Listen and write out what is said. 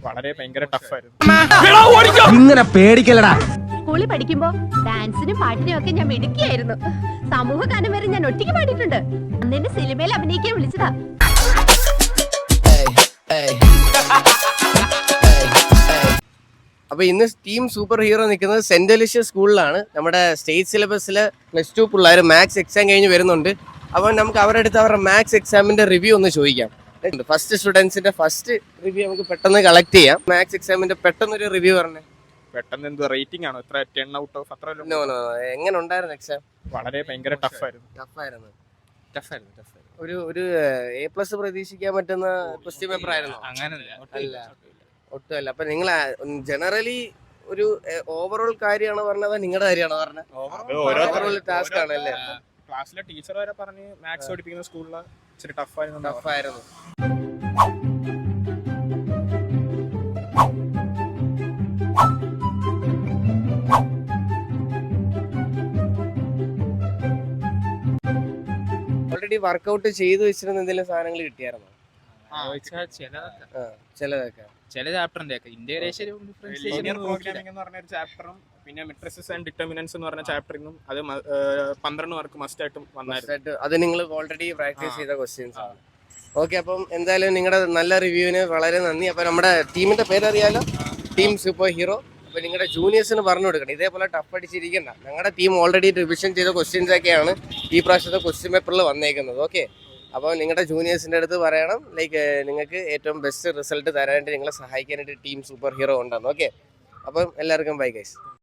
വളരെ ഭയങ്കര ടഫായിരുന്നു. ഇങ്ങനെ പേടിക്കലടാ. സ്കൂളിൽ പഠിക്കുമ്പോ ഡാൻസിനും പാട്ടിനും ഒക്കെ ഞാൻ മിടുക്കിയായിരുന്നു. സമൂഹ ഗാനം വരെ ഞാൻ ഒറ്റയ്ക്ക് പാടിയിട്ടുണ്ട്. അന്ന് എന്നെ സിനിമയിൽ അഭിനയിക്കാൻ വിളിച്ചതാ. അപ്പൊ ഇന്ന് ടീം സൂപ്പർ ഹീറോ നിൽക്കുന്നത് സെന്റ് അലീഷ്യ സ്കൂളിലാണ്. നമ്മുടെ സ്റ്റേറ്റ് സിലബസിലെ +2 പിള്ളേർ മാത്സ് എക്സാം കഴിഞ്ഞ് വരുന്നുണ്ട്. അപ്പോൾ നമുക്ക് അവരുടെ അടുത്ത് അവരുടെ മാത്സ് എക്സാമിന്റെ റിവ്യൂ ഒന്ന് ചോദിക്കാം. ഫസ്റ്റ് സ്റ്റുഡൻസിന്റെ ഫസ്റ്റ് റിവ്യൂ നമുക്ക് പെട്ടെന്ന് കളക്ട് ചെയ്യാം. മാത്സ് എക്സാമിന്റെ പെട്ടെന്നൊരു റിവ്യൂ പറഞ്ഞേ. പെട്ടെന്ന് എന്ത് റേറ്റിംഗ് ആണോ? എത്ര 10 ഔട്ട് ഓഫ് അത്ര? എങ്ങനെ ഉണ്ടായിരുന്നു എക്സാം? വളരെ ഭയങ്കര ടഫായിരുന്നു. ഒരു A+ പ്രതീക്ഷിക്കാൻ പറ്റുന്ന ക്വസ്റ്റ്യൻ പേപ്പർ ആയിരുന്നു? ഒട്ടുമല്ല. അപ്പൊ നിങ്ങൾ ജനറലി ഒരു ഓവറോൾ കാര്യമാണോ പറഞ്ഞത്, നിങ്ങളുടെ കാര്യമാണോ പറഞ്ഞത്? ഓവറോൾ ടാസ്ക് ആണല്ലേ? ക്ലാസ്സിലെ ടീച്ചർ വരെ പറഞ്ഞ് മാത്സ് പഠിപ്പിക്കുന്ന സ്കൂളിൽ ഇച്ചിരി ടഫായിരുന്നു. ഓൾറെഡി വർക്ക്ഔട്ട് ചെയ്തു വെച്ചിരുന്ന എന്തെങ്കിലും സാധനങ്ങൾ കിട്ടിയായിരുന്നോ? ചിലതൊക്കെ ചില ചാപ്റ്ററിന്റെ ഒക്കെ ലീനിയർ പ്രോഗ്രാമിംഗ് എന്ന് പറഞ്ഞ ഒരു ചാപ്റ്ററും പിന്നെ മെട്രിസസ് ആൻഡ് ഡിറ്റർമിനൻസ് എന്ന് പറഞ്ഞ ചാപ്റ്ററിനും അത് 12 മാർക്ക് മസ്റ്റ് ആയിട്ടും വന്നായിരുന്നു. അത് നിങ്ങൾ ഓൾറെഡി പ്രാക്ടീസ് ചെയ്ത ക്വസ്റ്റ്യൻസ് ആണ്. ഓക്കെ, അപ്പം എന്തായാലും നിങ്ങളുടെ നല്ല റിവ്യൂവിന് വളരെ നന്ദി. അപ്പൊ നമ്മുടെ ടീമിന്റെ പേരറിയാലോ, ടീം സൂപ്പർ ഹീറോ. അപ്പൊ നിങ്ങളുടെ ജൂനിയേഴ്സിന് പറഞ്ഞു കൊടുക്കണം ഇതേപോലെ ടഫ് അടിച്ചിരിക്കണ്ട. ഞങ്ങളുടെ ടീം ഓൾറെഡി റിവിഷൻ ചെയ്ത ക്വസ്റ്റ്യൻസ് ഒക്കെയാണ് ഈ പ്രാവശ്യത്തെ ക്വസ്റ്റ്യൻ പേപ്പറിൽ വന്നേക്കുന്നത്. ഓക്കെ, അപ്പോൾ നിങ്ങളുടെ ജൂനിയേഴ്സിൻ്റെ അടുത്ത് പറയണം ലൈക്ക് നിങ്ങൾക്ക് ഏറ്റവും ബെസ്റ്റ് റിസൾട്ട് തരാനായിട്ട് നിങ്ങളെ സഹായിക്കാനായിട്ട് ടീം സൂപ്പർ ഹീറോ ഉണ്ടെന്ന്. ഓക്കെ, അപ്പം എല്ലാവർക്കും ബൈ ഗൈസ്.